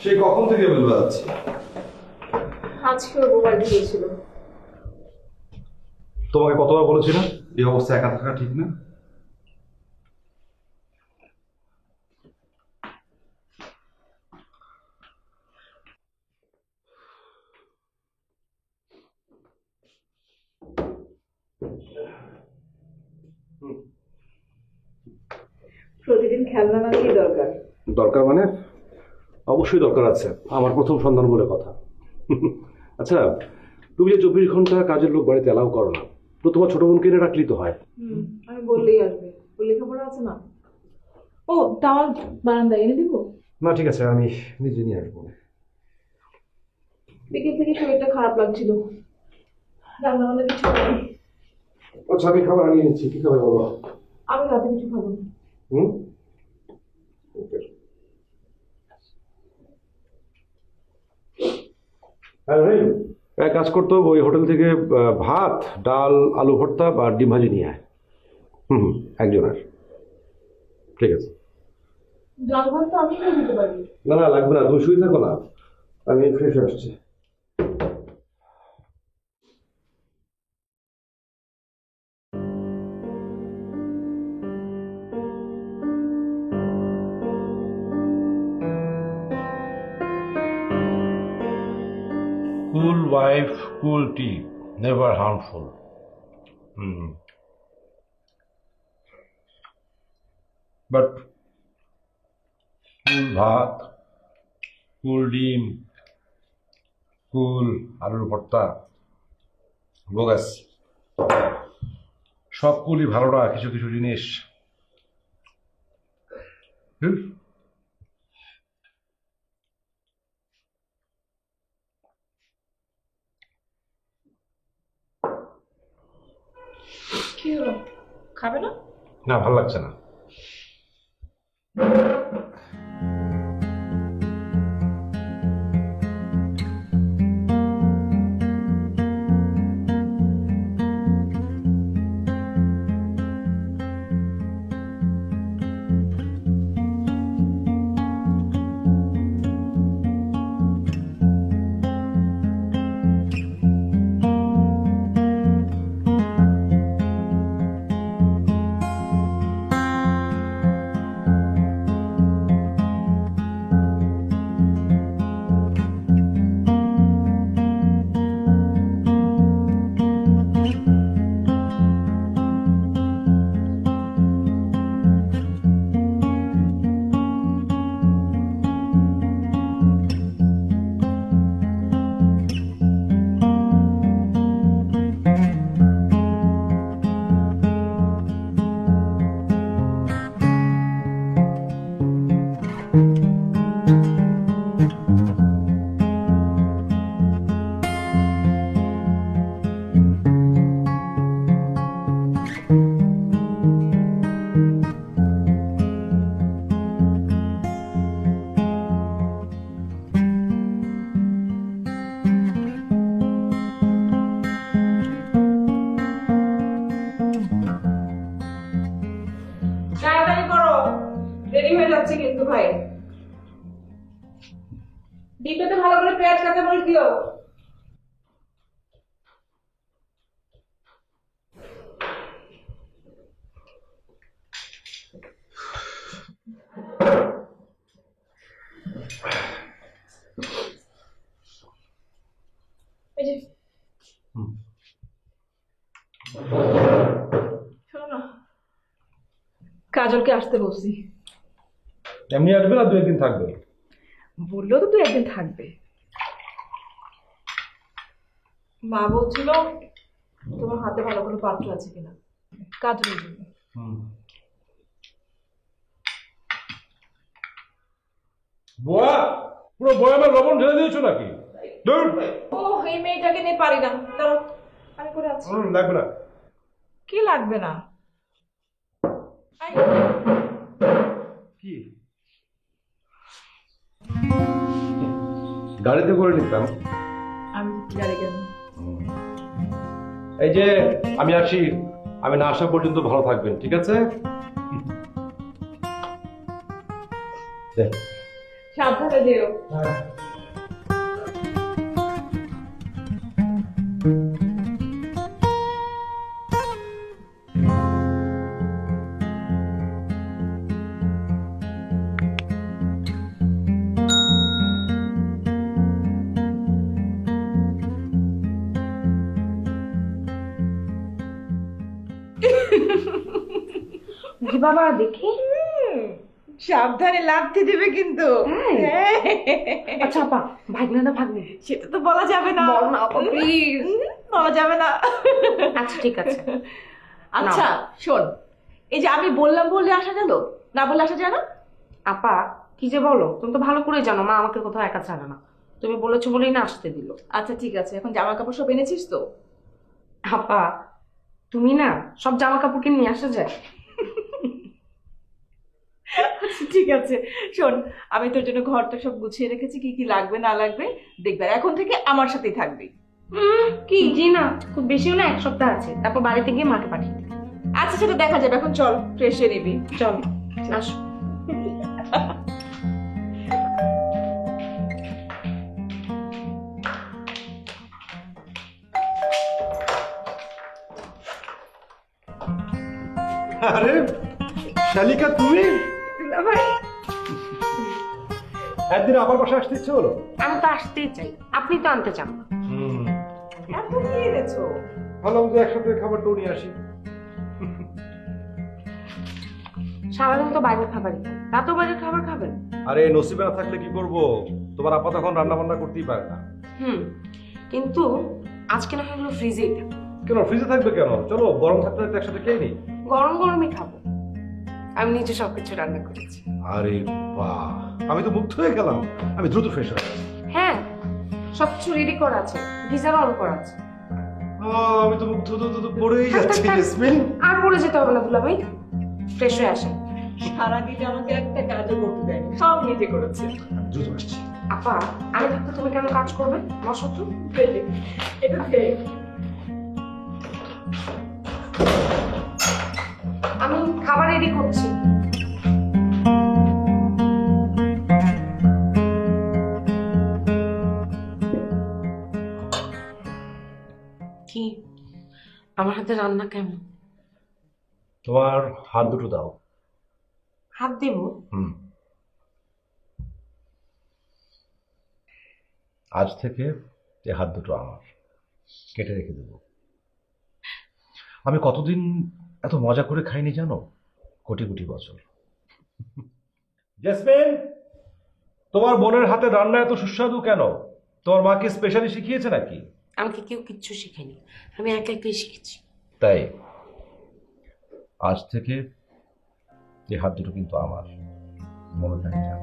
সেই কখন থেকে বেল বাজাচ্ছি। আজকে ওর মোবাইল দিয়েছিল। তোমাকে কতবার বলেছিলাম এই অবস্থা একা থাকা ঠিক না। প্রতিদিন খেলনা না কি দরকার? দরকার মানে অবশ্যই দরকার আছে, আমার প্রথম সন্তান বলে কথা। আচ্ছা, তুমি যে 24 ঘন্টা কাজের লোক বাড়িতে অ্যালাউ করো না, তো তোমার ছোট বোনকে এনে রাখলেই তো হয়। আমি বললেই আসবে। ওর লেখাপড়া আছে না। ও টাওয়াল বারান্দায় এনে দিব? না ঠিক আছে, আমি নিজে নিয়ে আসবো। বিকেল থেকে শরীরটা খারাপ লাগছিল, রান্না বান্না কিছু করি। আচ্ছা, আমি খাবার আনিয়ে নিচ্ছি, কি খাবার বলো? আমি রাতে কিছু খাবো না। এক কাজ করতো, ওই হোটেল থেকে ভাত, ডাল, আলু ভর্তা বা ডিম ভাজি নিয়ে আয়। একজনের। ঠিক আছে। ডাল ভাত তো আমি খেয়ে দিতে পারি। না না, লাগবে না, তুমি শুয়ে থাকো না, আমি ফ্রেশ হয়ে আসছি। Cool wife, cool tea, never harmful. But cool ভাত, cool ডিম, cool আলুর ভর্তা, বোগাস। সব কুলই ভালো না, কিছু কিছু জিনিস। কি হলো, খাবে না? না, ভালো লাগছে না। কিন্তু ভাই ডিপেতে ভালো করে পেঁয়াজ কাঁচা মরিচ দিও। এই যে শোনো না, কাজলকে আসতে বলছি। এমনি আসবে না 2 একদিন থাকবে? বললো তো 2 একদিন থাকবে। মা বলছিল তোমার হাতে ভালো কোনো পাত্র আছে কিনা কাজলের জন্য। বুয়া, পুরো বয়ামে লবণ ঢেলে দিয়েছো নাকি? ধুর। ও এই মেয়েটাকে নিয়ে পারি না, দাঁড়াও আমি করে আছি। লাগবে না। কি লাগবে না? আই, কি গাড়িতে করে নিতাম। আমি গাড়ি কেন? এই যে আমি আসি, আমি না আসা পর্যন্ত ভালো থাকবেন, ঠিক আছে? সাবধানে যেও। বাবা দেখি, সাবধানে লাগতে দিবে কিন্তু। হ্যাঁ। আচ্ছা আপা, ভাগনা না ভাগ্নে? সেটা তো বলা যাবে না। বল না আপা, প্লিজ। বলা যাবে না। আচ্ছা ঠিক আছে। আচ্ছা শোন, এই যে আমি বললাম বললে আসা গেল, না বললে আসা যায় না। আপা কি যে বলো, তুমি তো ভালো করে জানো মা আমাকে কোথাও একা ছাড়ে না। তুমি বলেছো বলেই না আসতে দিল। আচ্ছা ঠিক আছে, এখন জামা কাপড় সব এনেছিস তো? আপা তুমি না সব জামা কাপড়কে নিয়ে আসা যায়। আচ্ছা ঠিক আছে, শোন আমি তোর জন্য ঘরটা সব গুছিয়ে রেখেছি, কি কি লাগবে না লাগবে দেখবে। আর এখন থেকে আমার সাথেই থাকবি। কি জি না, খুব বেশি না 1 সপ্তাহ আছে, তারপর বাড়িতে গিয়ে মাকে পাঠিয়ে দিই। আচ্ছা সেটা দেখা যাবে, এখন চল ফ্রেশ হয়ে নিবি। চল আসো। আরে শালিকা, তুমি ভাই একদিন আমার বাসায় আসতে ইচ্ছে হলো? আমি তো আসতেই চাই, আপনি তো আনতে চান না। এত কি এনেছো? ভাবলাম যে একসাথে খাবারটাও নিয়ে আসি। সারাদিন তো বাইরের খাবারই খান, রাতেও বাইরের খাবার খাবেন? আরে নসিবে না থাকলে কি করব, তোমার আপা তখন রান্না বান্না করতেই পারে না। কিন্তু আজকে না হলো ফ্রিজেই থাকে। কেন ফ্রিজে থাকবে কেন? চলো গরম থাকতে থাকতে একসাথে খেয়ে নিই। গরম গরমই খাবো, আমি নিজে সবকিছু রান্না করেছি। আরে বাহ, আমি তো মুগ্ধ হয়ে গেলাম। আমি দ্রুত ফ্রেশ হয়ে যাচ্ছি। হ্যাঁ সবকিছু রেডি করা আছে, গিজার অন করা আছে। আমি তো মুগ্ধ তো পড়েই যাচ্ছি। জেসমিন, আর পড়ে যেতে হবে না দুলা ভাই, ফ্রেশ হয়ে আসেন। সারাদিনে আমাকে একটা কাজও করতে দেয়নি, সব নিজে করেছে। দ্রুত আসছি। আপা আমি থাকতে তুমি কেন কাজ করবে? বসো তো। এটা দে। আমি খাবার রেডি করছি। কি আমার হাতে রান্না কেমন? তোমার হাত দুটো দাও। হাত দেব? আজ থেকে এই হাত দুটো আমার, কেটে রেখে দেবো। আমি কতদিন এত মজা করে খাইনি জানো? কোটি কোটি বছর। জেসমিন, তোমার বোনের হাতে রান্না এত সুস্বাদু কেন? তোমার মাকে স্পেশালি শিখিয়েছে নাকি? আমাকে কেউ কিচ্ছু শেখায়নি, আমি একা একাই শিখেছি। তাই আজ থেকে এই হাত দুটো কিন্তু আমার, মনে থাকে যেন।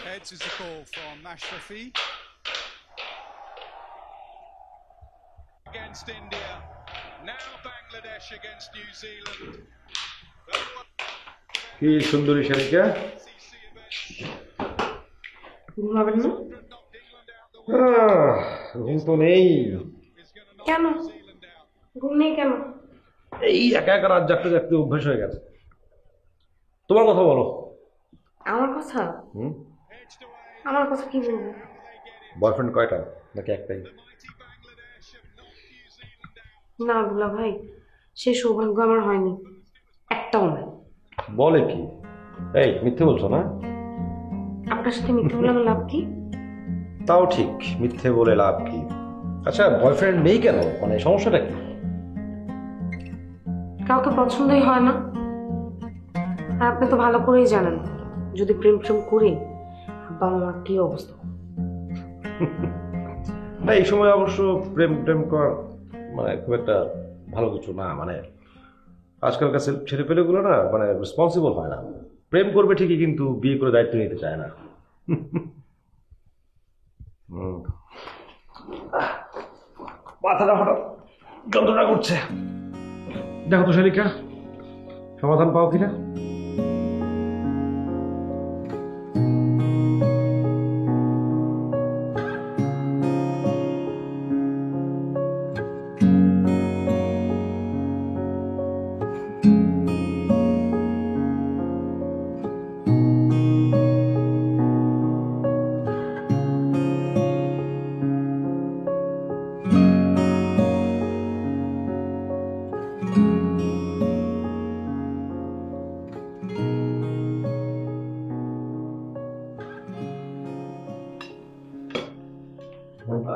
Heads is the call from Mashrafi against India. Now Bangladesh against New Zealand. কি সুন্দরী শালিকা। ঘুমাবেন না? ঘুম তো নেই। কেন ঘুম নেই কেন? এই একা একা রাত জাগতে জাগতে অভ্যাস হয়ে গেছে। তোমার কথা বলো। আমার কথা? আমার কথা কি বলবো? বয়ফ্রেন্ড কয়টা নাকি একটাই? না দুলা ভাই, সে সৌভাগ্য আমার হয়নি, একটাও না। বলে কি? এই মিথ্যে বলছো না? আপনার সাথে মিথ্যে বলে আমার লাভ কি? তাও ঠিক, মিথ্যে বলে লাভ কি? আচ্ছা, বয়ফ্রেন্ড নেই কেন? মানে সমস্যাটা কি? কাউকে পছন্দই হয় না। আর আপনি তো ভালো করেই জানেন, যদি প্রেম করি আব্বা আমার কি অবস্থা। না, এই সময় অবশ্য প্রেম প্রেম করা মানে খুব একটা ভালো কিছু না। মানে আজকালকার ছেলেপেলেগুলো না মানে রেসপন্সিবল হয় না। প্রেম করবে ঠিকই, কিন্তু বিয়ে করে দায়িত্ব নিতে চায় না। মাথাটা হঠাৎ যন্ত্রণা করছে। দেখো তো শালিকা, সমাধান পাও কিনা।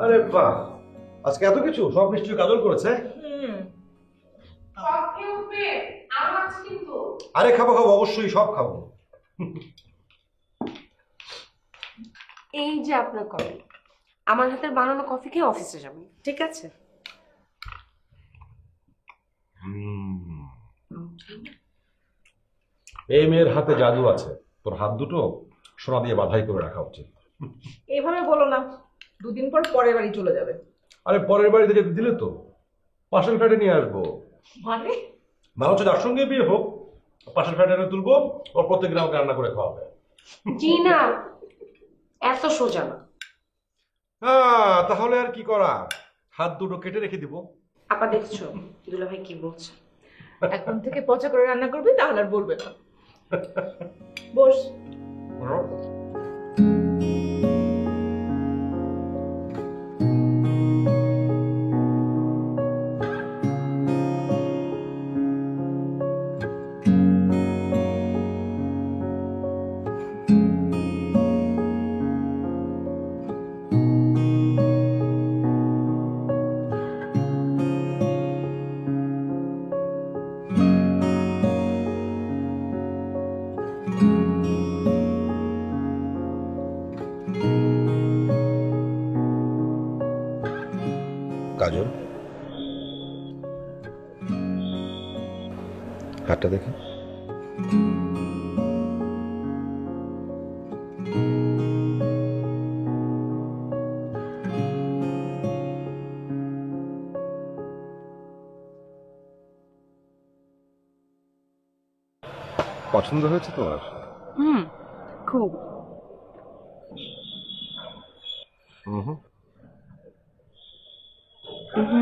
আরে বাহ, আজকে এত কিছু, সব নিশ্চয়ই কাজল করেছে। আরে খাবো খাবো, অবশ্যই সব খাবো। এই যে আপনার কফি, আমার হাতের বানানো কফি খেয়ে অফিসে যাবেন, ঠিক আছে? এই মেয়ের হাতে জাদু আছে, তোর হাত দুটো সোনা দিয়ে বাঁধাই করে রাখা উচিত। এভাবে বলো না, দুদিন পর পরের বাড়ি চলে যাবে। আরে পরের বাড়িতে যেতে দিলে তো পাশের ফ্ল্যাটে নিয়ে আসবো। মানে না হচ্ছে যার সঙ্গে বিয়ে হোক, পাশের ফ্ল্যাটে এনে তুলবো, ওর প্রত্যেকদিন আমাকে রান্না করে খাওয়াবে। জি না, এত সোজা না। হ্যাঁ, তাহলে আর কি করা, হাত দুটো কেটে রেখে দিব। আপা দেখছো দুলাভাই কি বলছে? এখন থেকে পচা করে রান্না করবি, তাহলে আর বলবে না। বস। কাজল, হাতটা দেখে। পছন্দ হয়েছে তোমার? খুব।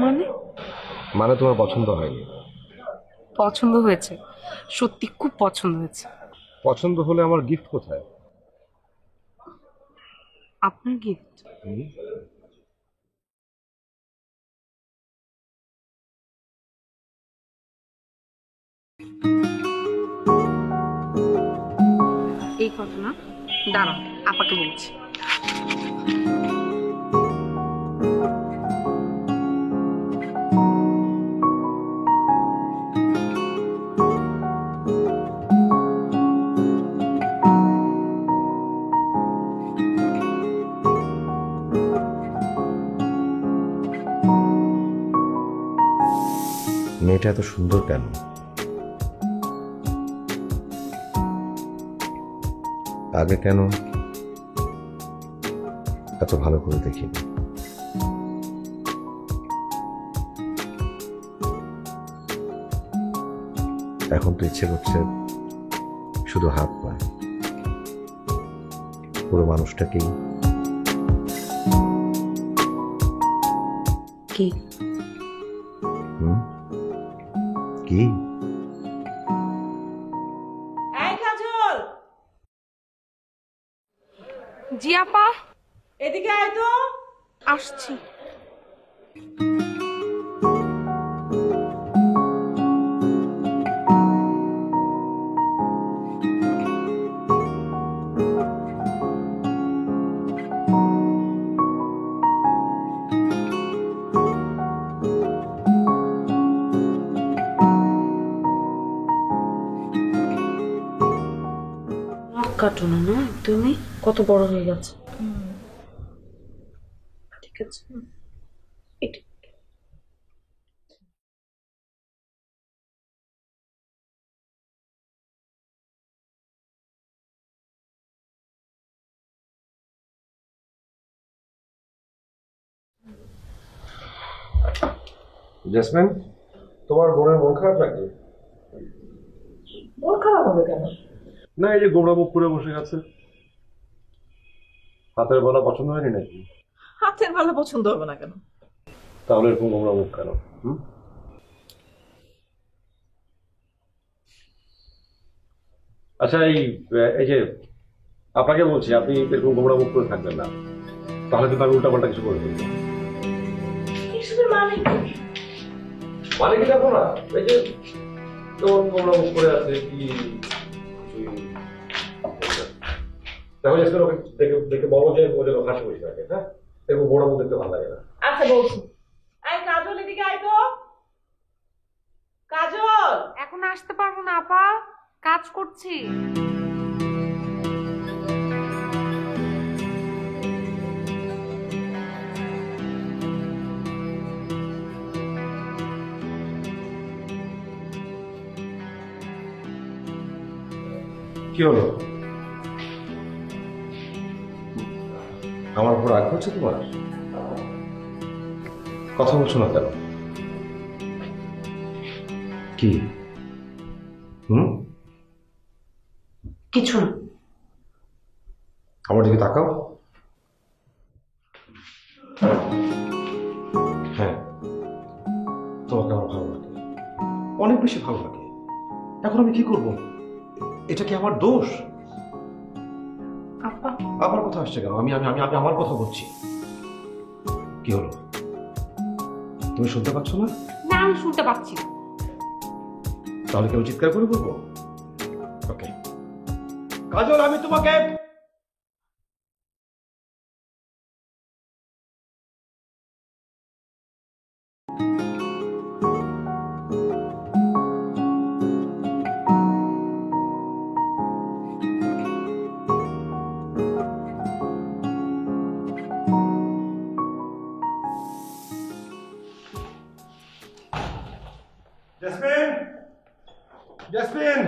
মানে মানে তোমার পছন্দ হয়নি? পছন্দ হয়েছে, সত্যি খুব পছন্দ হয়েছে। পছন্দ হলে আমার গিফট কোথায়? আপনার গিফট? এই কথা না, দাঁড়াও আপাকে বলছি। মেয়েটা এত সুন্দর কেন? আগে কেন এত ভালো করে দেখিনি? এখন তো ইচ্ছে করছে শুধু হাত পা, পুরো মানুষটাকেই। কি কি? এই কাজল, জি আপা, এদিকে আয় তো। আসছি। কাটো না, না তুমি কত বড় হয়ে গেছে। ঠিক আছে, এটা জেসমিন, তোমার বোনের মন খারাপ নাকি? মন খারাপ হবে কেন? না, এই যে গোমরা মুখ করে বসে আছে। হাতের বলা পছন্দ হয়নি নাকি? হাতের ভালো পছন্দ হবে না কেন? তাহলে এরকম গোমরা মুখ কেন? আচ্ছা, এই যে আপনাকে বলছি, আপনি এরকম গোমরা মুখ করে থাকবেন না, তাহলে কিন্তু আমি উল্টাপাল্টা কিছু করে ফেলবো। এসবের মানে কি? মানে কি দেখো না, এই যে কেমন গোমরা মুখ করে আছে কি দেখো, যে ওকে দেখে দেখে বলো যে ও যেন হাসি বসে থাকে। হ্যাঁ, এরকম গোমরা মুখ দেখতে ভালো লাগে না। আচ্ছা বলছি। আয় কাজল, এদিকে আয় তো। কাজল, এখন আসতে পারবো না আপা, কাজ করছি। কি হলো? আমার উপর রাগ হচ্ছে তোমার? কথা বলছো না কেন? কি? কিছু না। আমার দিকে তাকাও। হ্যাঁ, তোমাকে আমার ভালো লাগে, অনেক বেশি ভালো লাগে। এখন আমি কি করব? এটা কি আমার দোষ? আপা, আমার কথা আসছে কেন? আমি আমি আমি আমি আমার কথা বলছি। কি হলো? তুমি শুনতে পাচ্ছ না? না আমি শুনতে পাচ্ছি না। তাহলে কেউ চিৎকার করে বলবো? ওকে কাজল, আমি তোমাকে জেসমিন, জেসমিন,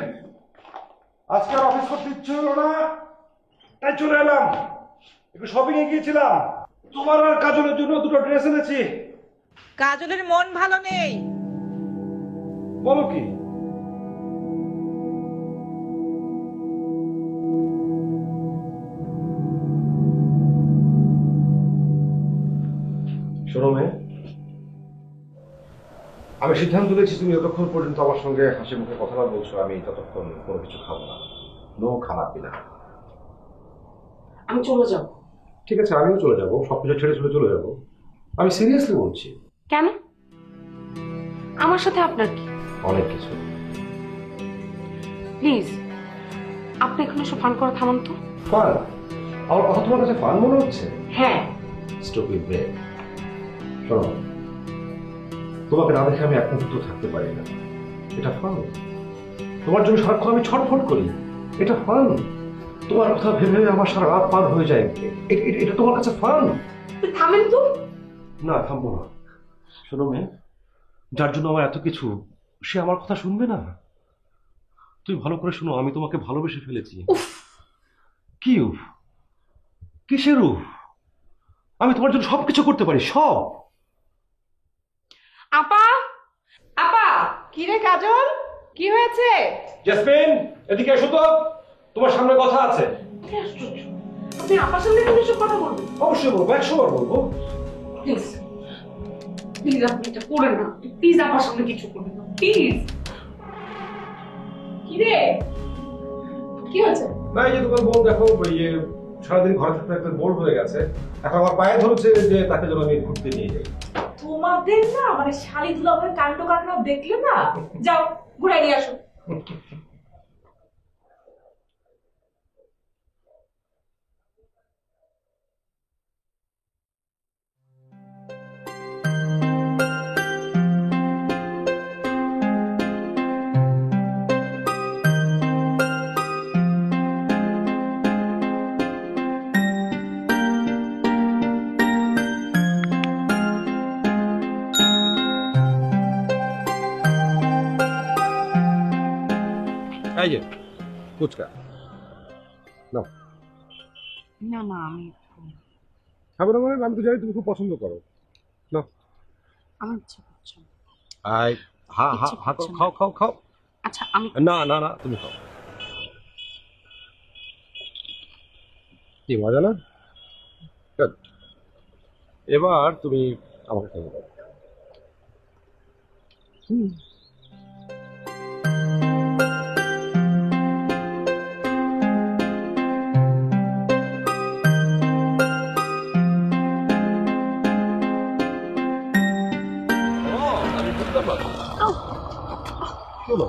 আজকে আর অফিস করতে ইচ্ছে হলো না, তাই চলে এলাম। একটু শপিং এ গিয়েছিলাম, তোমার আর কাজলের জন্য দুটো ড্রেস এনেছি। কাজলের মন ভালো নেই। বলো কি? শোনো মেয়ে, আমি সিদ্ধান্ত নিয়েছি তুমি যতক্ষণ পর্যন্ত আমার সঙ্গে হাসি মুখে কথা না বলছো, আমি ততক্ষণ কোনো কিছু খাবো না। নো খানা পিনা। আমি চলে যাব। ঠিক আছে, আমিও চলে যাবো, সবকিছু ছেড়ে ছুড়ে চলে যাবো। আমি সিরিয়াসলি বলছি। কেন? আমার সাথে আপনার কি? অনেক কিছু। প্লিজ, আপনি এখন এসব ফান করা থামান তো। ফান? আমার কথা তোমার কাছে ফান মনে হচ্ছে? হ্যাঁ। স্টুপিড মেয়ে, শোনো, তোমাকে না দেখে আমি এক মুহূর্ত থাকতে পারি না। এটা ফান? তোমার জন্য সারাক্ষণ আমি ছটফট করি, এটা ফান? তোমার কথা ভেবে আমার সারা রাত পার হয়ে যায়, এটা তোমার কাছে ফান? থামেন তো। না, থামবো না। শোনো মেয়ে, যার জন্য আমার এত কিছু, সে আমার কথা শুনবে না? তুমি ভালো করে শোনো, আমি তোমাকে ভালোবেসে ফেলেছি। কি উফ? কিসের উফ? আমি তোমার জন্য সবকিছু করতে পারি, সব। আপা, আপা, কি রে কাজল, কি হয়েছে? জেসমিন, এদিকে এসো তো, তোমার সামনে কথা আছে। আপনি আপার সামনে কিন্তু এসব কথা বলবেন? অবশ্যই বলবো, 100 বার বলবো। প্লিজ, প্লিজ আপনি এটা করেন না। প্লিজ আপার সামনে কিছু করবেন না, প্লিজ। কি রে, কি হয়েছে? না, এই যে তোমার বোন দেখো, ইয়ে সারাদিন ঘরে থাকতে থাকতে বোর হয়ে গেছে, এখন আমার পায়ে ধরেছে যে তাকে যেন আমি ঘুরতে নিয়ে যাই। তোমাদের না মানে শালি দুলাভাইয়ের কাণ্ড কারখানা দেখলে না, যাও ঘুরে নিয়ে আসো। ফুচকা না না আমি খাবে না মানে আমি তো জানি তুমি খুব পছন্দ করো। না আমার ইচ্ছে করছে না। আই হা হা হা করো, খাও খাও খাও। আচ্ছা আমি না না না তুমি খাও। কি মজা না? Good. এবার তুমি আমাকে খাইয়ে দাও। আমি বুঝতে পারলাম। শোনো,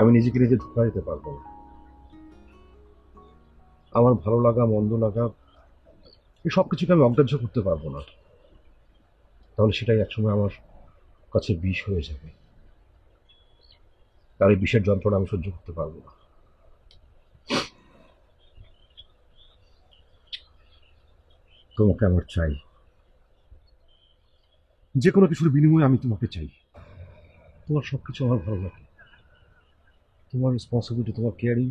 আমি নিজেকে নিজে ধোঁকা দিতে পারবো না। আমার ভালো লাগা মন্দ লাগা এই সব কিছুকে আমি অগ্রাহ্য করতে পারবো না। তাহলে সেটাই একসময় আমার কাছে বিষ হয়ে যাবে, আর এই বিষের যন্ত্রণা আমি সহ্য করতে পারবো না। তোমাকে আমার চাই, যে কোনো কিছুর বিনিময়ে আমি তোমাকে চাই। তোমার সবকিছু আমার ভালো লাগে, তোমার রেসপন্সিবিলিটি, তোমার কেয়ারিং,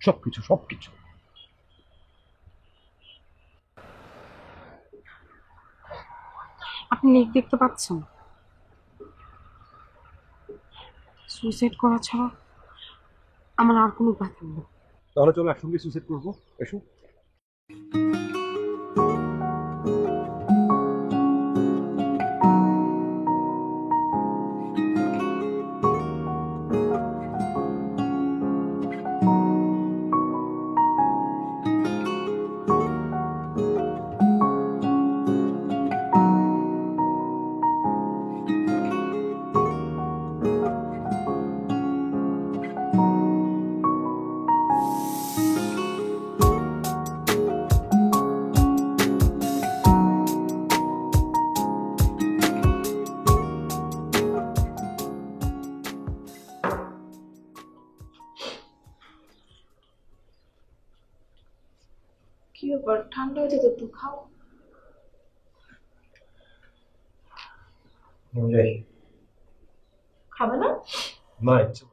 সবকিছু সবকিছু। আপনি লেক দেখতে পাচ্ছেন? সুইসাইড করা ছাড়া আমার আর কোনো উপায় থাকবে না। তাহলে চলো একসঙ্গে সুইসাইড করবো, এসো। কি ব্যাপার, ঠান্ডা হয়ে যেত তো, খাও। খাবে না? না, ইচ্ছে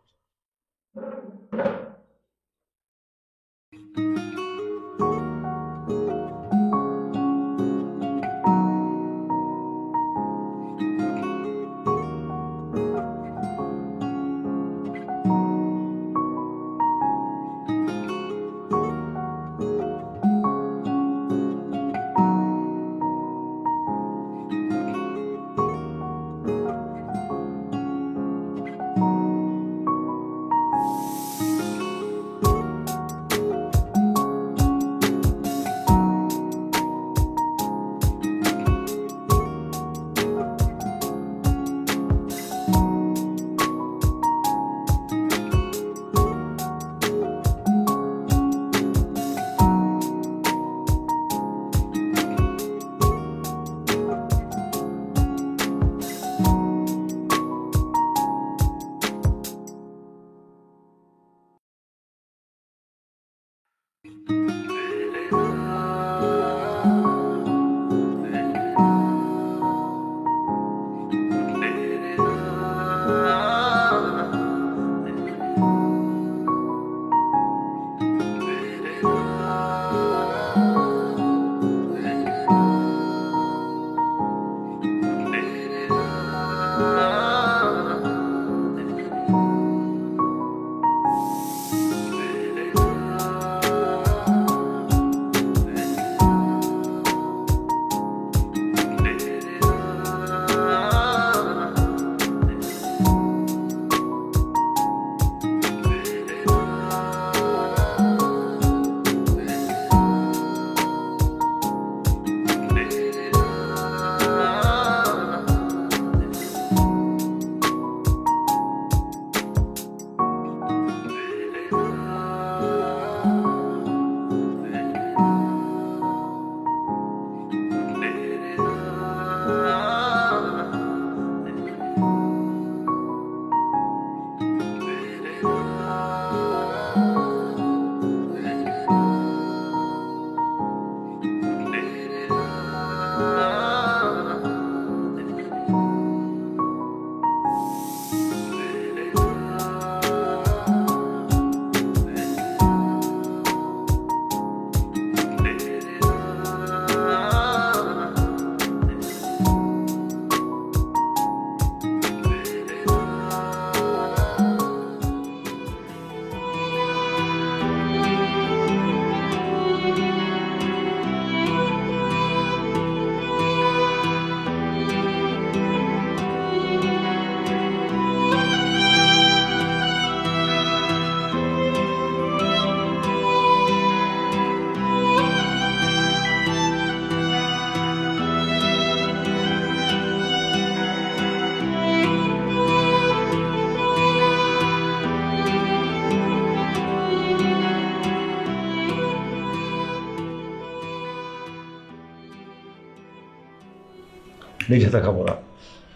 নিজে হাতে খাবো না,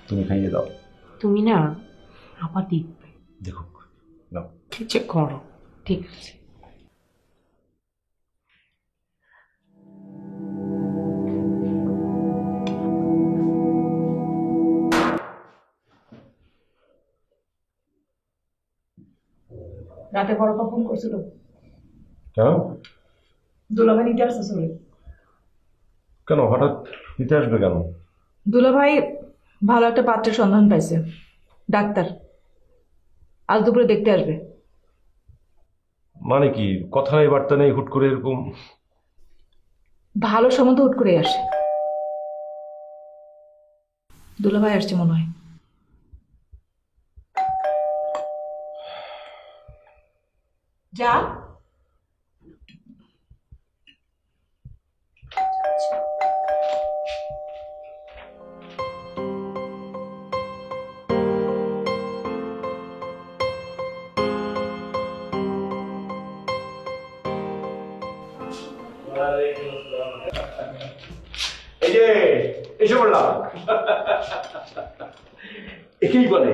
তুমি খাইয়ে দাও। তুমি না আবার দেখবে দেখো নাও। কি যে করো। ঠিক আছে। রাতে বড় ফোন করছিল, কেন দুলাভাই নিতে আসছে চলে। কেন হঠাৎ নিতে আসবে কেন? দুলাভাই ভালো একটা পাত্রের সন্ধান পাইছে, ডাক্তার, আজ দুপুরে দেখতে আসবে। মানে কি, কথা নেই বার্তা নেই, হুট করে এরকম? ভালো সম্বন্ধ হুট করে আসে। দুলাভাই আসছে মনে হয়। যা এই যে এসে বললাম, একেই বলে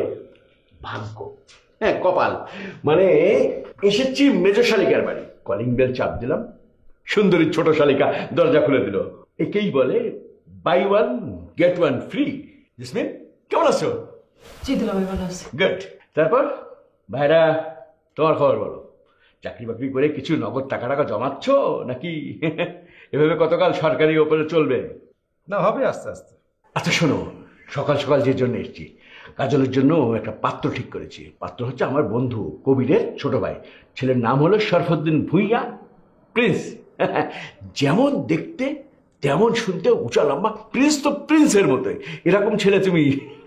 ভাগ্য, হ্যাঁ কপাল। মানে এসেছি মেজ শালিকার বাড়ি, কলিং বেল চাপ দিলাম, সুন্দরী ছোট শালিকা দরজা খুলে দিল। একেই বলে buy one get one free. Jismin কেমন আছো? জি দুলাভাই ভালো আছে। গুড। তারপর ভাইরা তোমার খবর বলো, চাকরি বাকরি করে কিছু নগদ টাকা টাকা জমাচ্ছ নাকি এভাবে কতকাল সরকারি ওপরে চলবে? না, হবে আস্তে আস্তে। আচ্ছা শোনো, সকাল সকাল যে জন্য এসেছি, কাজলের জন্য একটা পাত্র ঠিক করেছি। পাত্র হচ্ছে আমার বন্ধু কবিরের ছোট ভাই, ছেলের নাম হলো শরফুদ্দিন ভুঁইয়া, প্রিন্স। যেমন দেখতে তেমন শুনতে, উঁচা লম্বা, প্রিন্স তো প্রিন্সের মতোই। এরকম ছেলে তুমি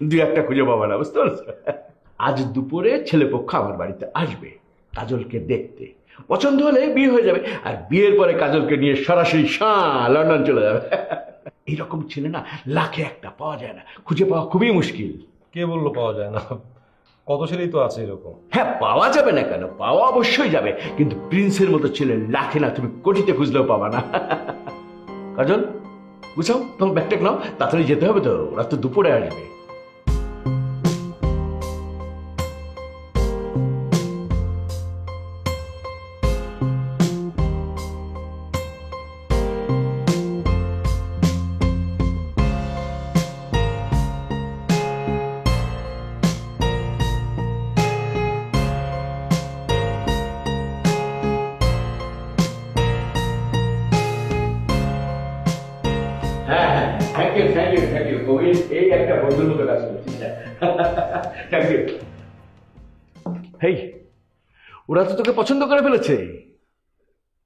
দুই একটা খুঁজে পাবা না, বুঝতে পারছো? আজ দুপুরে ছেলেপক্ষ আমার বাড়িতে আসবে কাজলকে দেখতে, পছন্দ হলে বিয়ে হয়ে যাবে, আর বিয়ের পরে কাজলকে নিয়ে সরাসরি লন্ডন চলে যাবে। এইরকম ছেলে না লাখে একটা পাওয়া যায় না, খুঁজে পাওয়া খুবই মুশকিল। কে বললো পাওয়া যায় না? কত ছেলেই তো আছে এরকম। হ্যাঁ, পাওয়া যাবে না কেন, পাওয়া অবশ্যই যাবে, কিন্তু প্রিন্সের মতো ছেলে লাখে না, তুমি কোটিতে খুঁজলেও পাবা না। কাজল বুঝাও, তোমার ব্যাগটা নাও, তাড়াতাড়ি যেতে হবে তো, ওরা তো দুপুরে আসবে। Thank you thank you thank you Kabir, এই একটা বন্ধুর মতো কাজ করছিস। Thank you. হেই, ওরা তো তোকে পছন্দ করে ফেলেছে,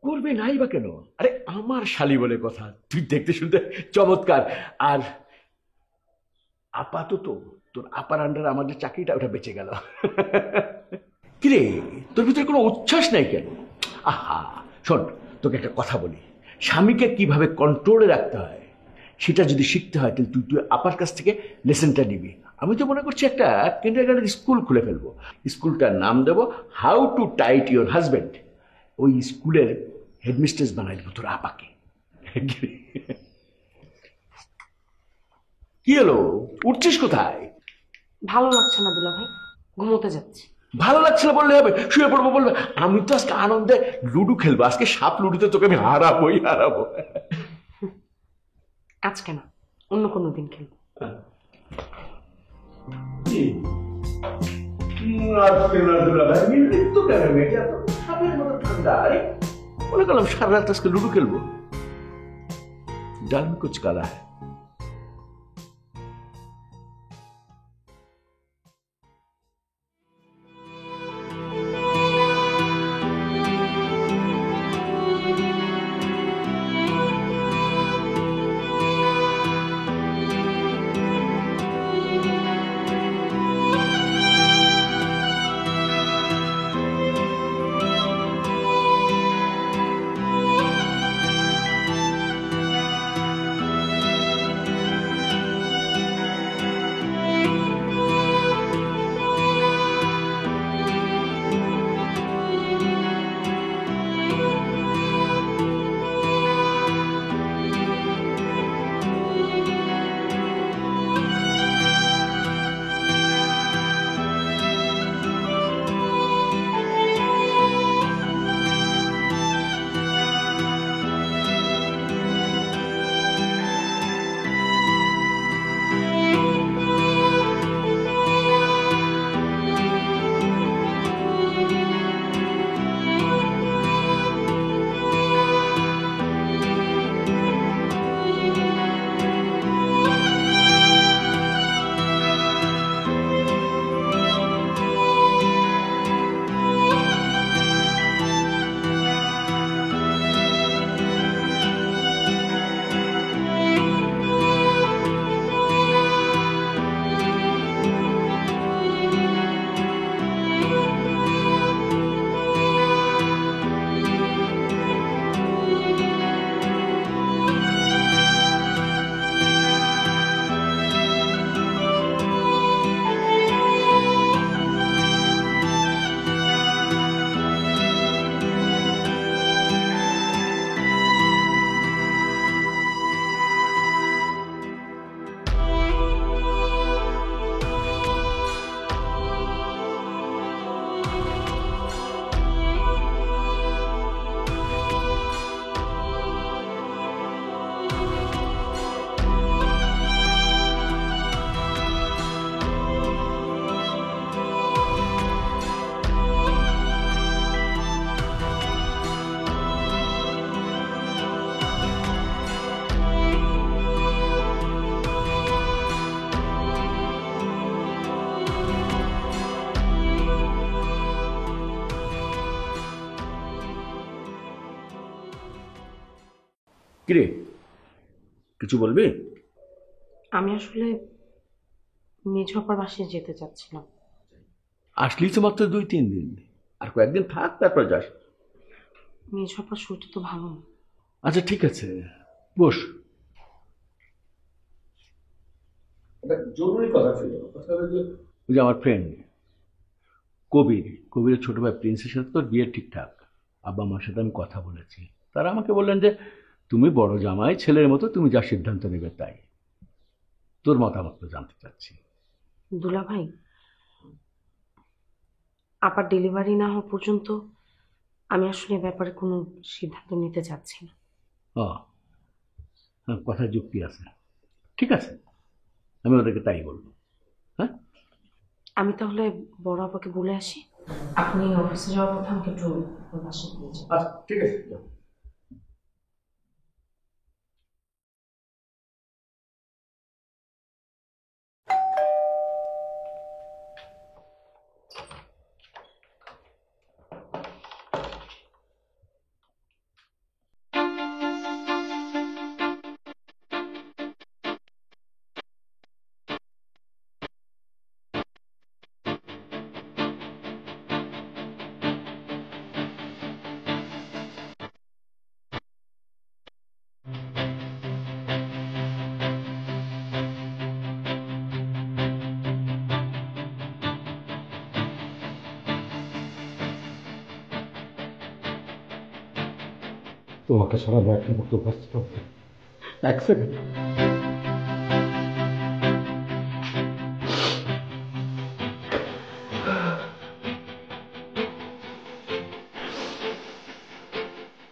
করবে নাই বা কেন? আরে আমার শালি বলে কথা, তুই দেখতে শুনতে চমৎকার। আর আপাতত তোর আপার আন্ডার আমার যে চাকরিটা, ওটা বেঁচে গেল। কিরে, তোর ভিতরে কোনো উচ্ছ্বাস নাই কেন? আহা শোন, তোকে একটা কথা বলি, স্বামীকে কিভাবে কন্ট্রোলে রাখতে হয় সেটা যদি শিখতে হয়, তাহলে তুই আপার কাছ থেকে লেসনটা নিবি। আমি তো মনে করছি একটা কিন্ডারগার্টেন স্কুল খুলে ফেলবো। স্কুলটার নাম দেবো how to tight your husband. ওই স্কুলের হেডমিস্ট্রেস বানাই দেবো তোর আপাকে। কি হলো, উঠছিস কোথায়? ভালো লাগছে না দুলাভাই, ঘুমোতে যাচ্ছি। ভালো লাগছে না বললে হবে, শুয়ে পড়বো বলবে? আমি তো আজকে আনন্দে লুডু খেলবো, আজকে সাপ লুডুতে তোকে আমি হারাবোই হারাবো। আজকে না, অন্য কোনো দিন খেলবো। মনে করলাম সারা রাত আজকে লুডু খেলবো। ডাল কুচ কালা হ্যায়। কিরে, কিছু বলবি? আমি আসলে মেঝো আপার বাসায় যেতে চাচ্ছিলাম। আসলি তো মাত্র 2-3 দিন, আর কয়েকদিন থাক, তারপর যাস। মেঝো আপার শরীরটা তো ভালো না। আচ্ছা ঠিক আছে, বস। একটা জরুরি কথা ছিল। কথা হলো যে ওই যে আমার ফ্রেন্ড কবিরের ছোট ভাই প্রিন্সের সাথে তোর বিয়ে ঠিকঠাক। আব্বা মার সাথে আমি কথা বলেছি, তারা আমাকে বললেন যে তুমি বড় জামাই, ছেলের মতো তুমি যা সিদ্ধান্ত নেবে তাই। তোর মতামত জানতে চাচ্ছি। দুলা ভাই, আপার ডেলিভারি না হওয়া পর্যন্ত আমি আসলে এ ব্যাপারে কোনো সিদ্ধান্ত নিতে চাচ্ছি না। হ্যাঁ, কথার যুক্তি আছে। ঠিক আছে, আমি ওদেরকে তাই বলবো। হ্যাঁ, আমি তাহলে বড় আপাকে বলে আসি, আপনি অফিসে যাওয়ার কথা আমাকে একটু ওর বাসায় নিয়ে যান। আচ্ছা ঠিক আছে। তোমাকে ছাড়া আমি একটা মুহূর্ত বাঁচতে পারবো না। এক সেকেন্ড।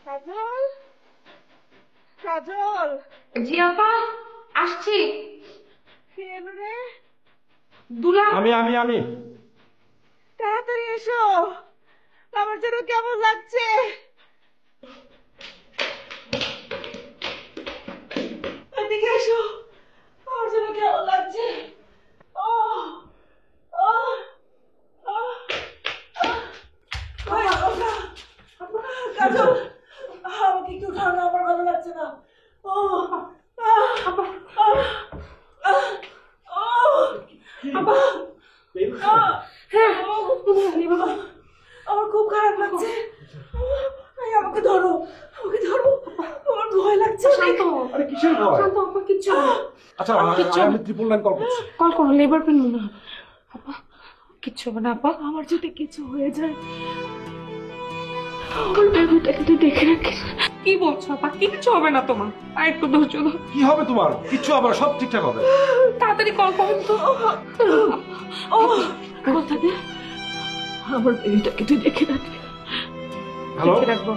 কাজল, কাজল, জি আপা, আসছি। কে এলো রে? দুলা, আমি তাড়াতাড়ি এসো, আমার যেন কেমন লাগছে। এদিকে এসো, আমার যেন কেমন লাগছে। ও ও ও কাজল, আমাকে একটু উঠাও না, আমার ভালো লাগছে না। ও আমার খুব খারাপ লাগছে। আমাকে ধরো, আমাকে ধরো, আমার ভয় লাগছে। শান্ত হও। আরে কিসের ভয়? শান্ত আপা, কিচ্ছু না। আচ্ছা কিচ্ছু আমি 999 কল করছি। কল করো, লেবার পেন মনে হয়। আপা, কিচ্ছু হবে না আপা। আমার যদি কিছু হয়ে যায়, আমার বেবিটাকে তুই দেখে রাখিস। কি বলছো আপা? কিচ্ছু হবে না তোমার, আর একটু ধৈর্য ধরো। কি হবে তোমার? কিচ্ছু হবে না, সব ঠিকঠাক হবে। তাড়াতাড়ি কল করুন তো। ও কথা দে, আমার বেবিটাকে তুই দেখে রাখিস। হ্যালো, দেখে রাখবো।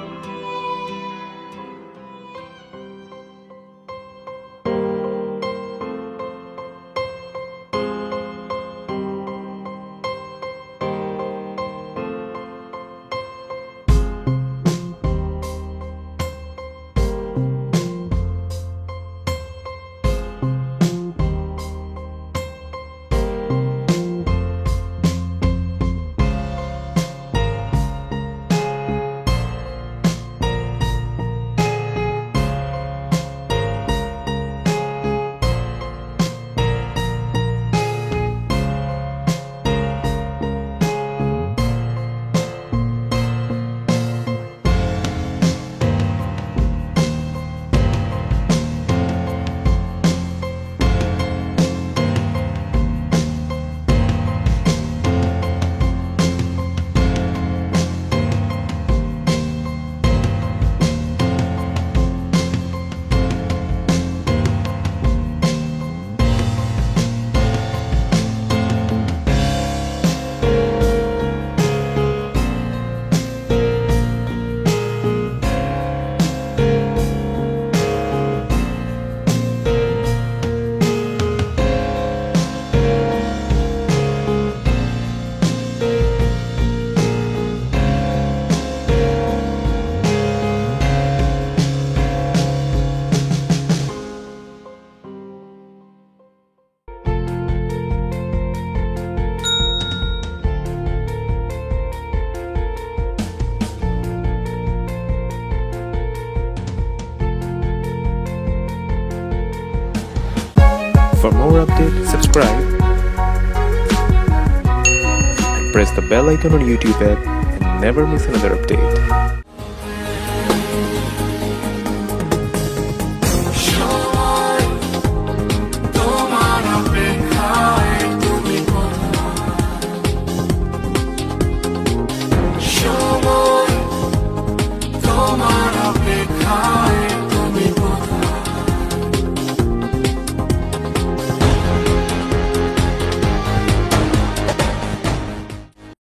For more updates, subscribe and press the bell icon on YouTube app and never miss another update.